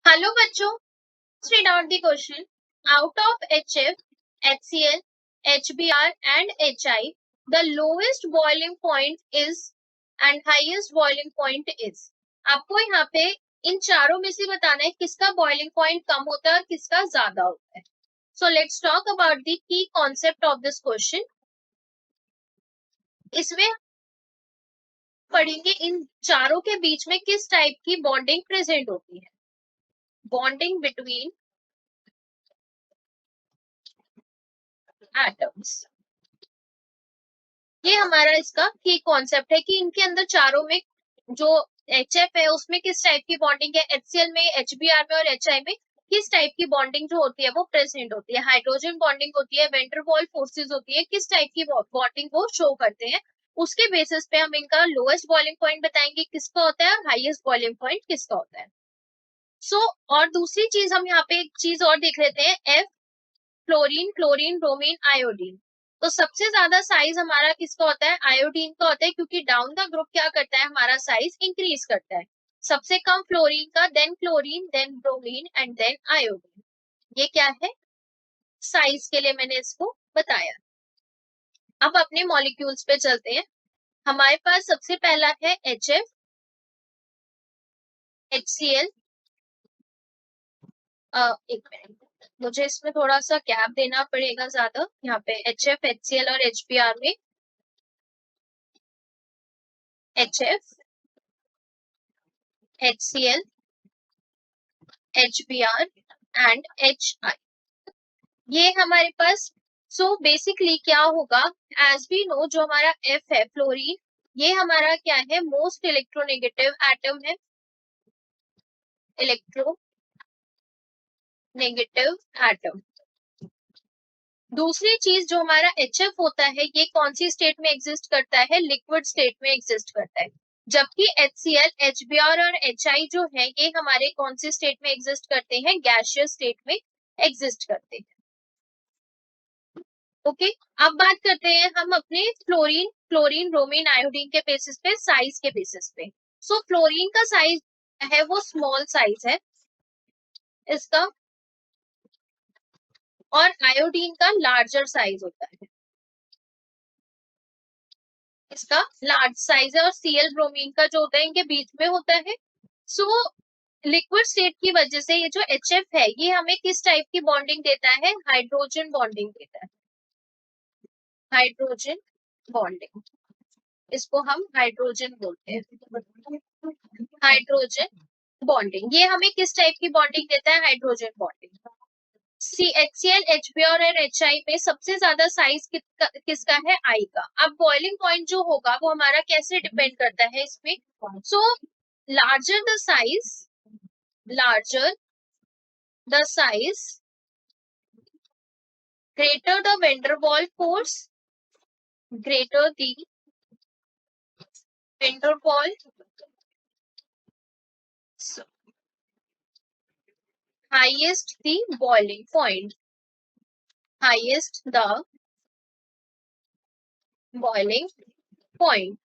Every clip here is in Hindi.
हेलो बच्चों, read out the question. Out of HF, HCl, HBr and HI, the lowest boiling point is and highest boiling point is. आपको यहाँ पे इन चारों में से बताना है किसका boiling point कम होता है और किसका ज्यादा होता है. So let's talk about the key concept of this question. इसमें पढ़ेंगे इन चारों के बीच में किस टाइप की बॉन्डिंग प्रेजेंट होती है. बॉन्डिंग बिटवीन एटम्स, ये हमारा इसका की कॉन्सेप्ट है कि इनके अंदर चारों में जो HF है उसमें किस टाइप की बॉन्डिंग है, HCl में, HBr में और HI में किस टाइप की बॉन्डिंग जो होती है वो प्रेजेंट होती है. हाइड्रोजन बॉन्डिंग होती है, वेन डर वाल्स फोर्सेस होती है, किस टाइप की बॉन्डिंग वो शो करते हैं. उसके बेसिस पे हम इनका लोएस्ट बॉइलिंग पॉइंट बताएंगे किसका होता है और हाईएस्ट बॉइलिंग पॉइंट किसका होता है. और दूसरी चीज हम यहाँ पे एक चीज और देख लेते हैं, F, fluorine, chlorine, bromine, iodine. तो सबसे ज्यादा साइज हमारा किसका होता है, आयोडीन का होता है, क्योंकि डाउन द ग्रुप क्या करता है, हमारा साइज इंक्रीज करता है. सबसे कम फ्लोरीन का, then chlorine, then bromine and then iodine. ये क्या है, साइज के लिए मैंने इसको बताया. अब अपने मॉलिक्यूल्स पे चलते हैं. हमारे पास सबसे पहला है HF, HCl. एक मिनट, मुझे इसमें थोड़ा सा गैप देना पड़ेगा ज्यादा. यहाँ पे HF, HCl और HBr में HF, HCl, HBr and HI, ये हमारे पास. सो बेसिकली क्या होगा, एज वी नो जो हमारा F है, फ्लोरीन, ये हमारा क्या है, मोस्ट इलेक्ट्रोनेगेटिव एटम है, इलेक्ट्रोनेगेटिव एटम. दूसरी चीज जो हमारा HF होता है, ये कौन सी स्टेट में एग्जिस्ट करता है, लिक्विड स्टेट में एग्जिस्ट करता है. जबकि HCl, HBr और HI जो है ये हमारे कौन सी स्टेट में एग्जिस्ट करते हैं, गैसियस स्टेट में एग्जिस्ट करते हैं. ओके, अब बात करते हैं हम अपने फ्लोरीन, क्लोरीन, ब्रोमीन, आयोडीन के बेसिस पे, साइज के बेसिस पे. सो फ्लोरीन का साइज है वो स्मॉल साइज है इसका, और आयोडीन का लार्जर साइज होता है, इसका लार्ज साइज है, और Cl, ब्रोमीन का जो होता है इनके बीच में होता है. सो लिक्विड स्टेट की वजह से ये जो HF है ये हमें किस टाइप की बॉन्डिंग देता है, हाइड्रोजन बॉन्डिंग देता है. हाइड्रोजन बॉन्डिंग, इसको हम हाइड्रोजन बोलते हैं. हाइड्रोजन बॉन्डिंग, ये हमें किस टाइप की बॉन्डिंग देता है, हाइड्रोजन बॉन्डिंग. HCl, HBr और HI में सबसे ज्यादा साइज किसका है, I का. अब बॉइलिंग पॉइंट जो होगा वो हमारा कैसे डिपेंड करता है इसमें. So larger the size, larger the size, greater the van der Waals force, greater the van der Waals, highest the boiling point, highest the boiling point.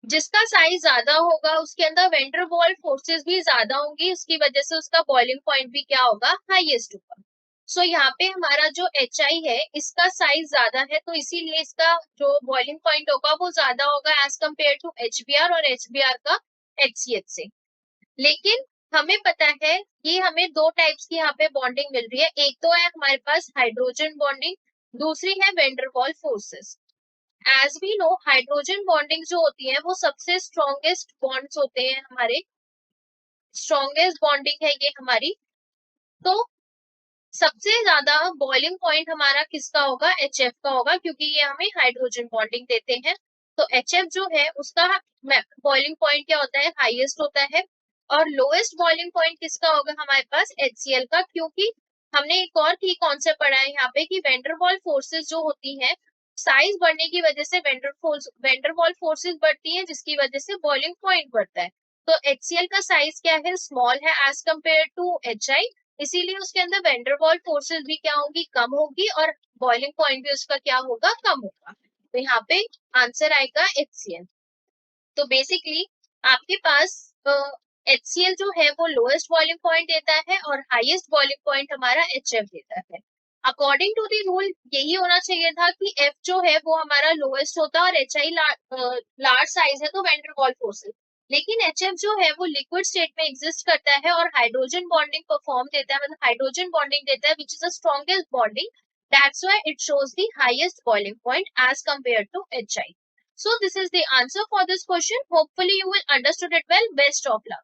जिसका साइज ज्यादा होगा उसके अंदर वेन डर वाल्स फोर्सेस भी ज्यादा होंगी, उसकी वजह से उसका बॉइलिंग पॉइंट भी क्या होगा, हाईएस्ट होगा. सो यहाँ पे हमारा जो HI है इसका साइज ज्यादा है, तो इसीलिए इसका जो बॉइलिंग पॉइंट होगा वो ज्यादा होगा एज कम्पेयर टू HBr और HBr का HCl से. लेकिन हमें पता है कि हमें दो टाइप्स की यहाँ पे बॉन्डिंग मिल रही है. एक तो है हमारे पास हाइड्रोजन बॉन्डिंग, दूसरी है van der Waals forces. As we know hydrogen bonding जो होती है वो सबसे स्ट्रॉन्गेस्ट बॉन्ड्स होते हैं हमारे, स्ट्रॉन्गेस्ट बॉन्डिंग है ये हमारी. तो सबसे ज्यादा बॉइलिंग पॉइंट हमारा किसका होगा, HF का होगा, क्योंकि ये हमें हाइड्रोजन बॉन्डिंग देते हैं. तो HF जो है उसका बॉइलिंग पॉइंट क्या होता है, हाईएस्ट होता है. और लोएस्ट बॉइलिंग पॉइंट किसका होगा हमारे पास, HCl का, क्योंकि हमने एक और की कॉन्सेप्ट पढ़ा है यहाँ पे कि वेन डर वाल्स फोर्सेस जो होती है, साइज बढ़ने की वजह से वेन डर वाल्स फोर्सेस बढ़ती है, जिसकी वजह से बॉइलिंग पॉइंट बढ़ता है. तो HCl का साइज क्या है, स्मॉल है एज कम्पेयर टू HI, इसीलिए उसके अंदर वेन डर वाल्स फोर्सेस भी क्या होगी, कम होगी, और बॉइलिंग पॉइंट भी उसका क्या होगा, कम होगा. तो यहाँ पे आंसर आएगा HCl. तो बेसिकली आपके पास HCl जो है वो लोएस्ट बॉइलिंग पॉइंट देता है और हाईएस्ट बॉइलिंग पॉइंट हमारा HF देता है। अकॉर्डिंग टू द रूल यही होना चाहिए था कि F जो है वो हमारा लोएस्ट होता और HI लार्ज साइज है तो वैन डर वाल्स फोर्सेस, लेकिन HF जो है वो लिक्विड स्टेट में एग्जिस्ट करता है और हाइड्रोजन बॉन्डिंग परफॉर्म देता है, मतलब हाइड्रोजन बॉन्डिंग देता है which is the strongest bonding, that's why it shows the highest boiling point as compare to HI. So this is the answer for this question. Hopefully you will understood it well. Best of luck.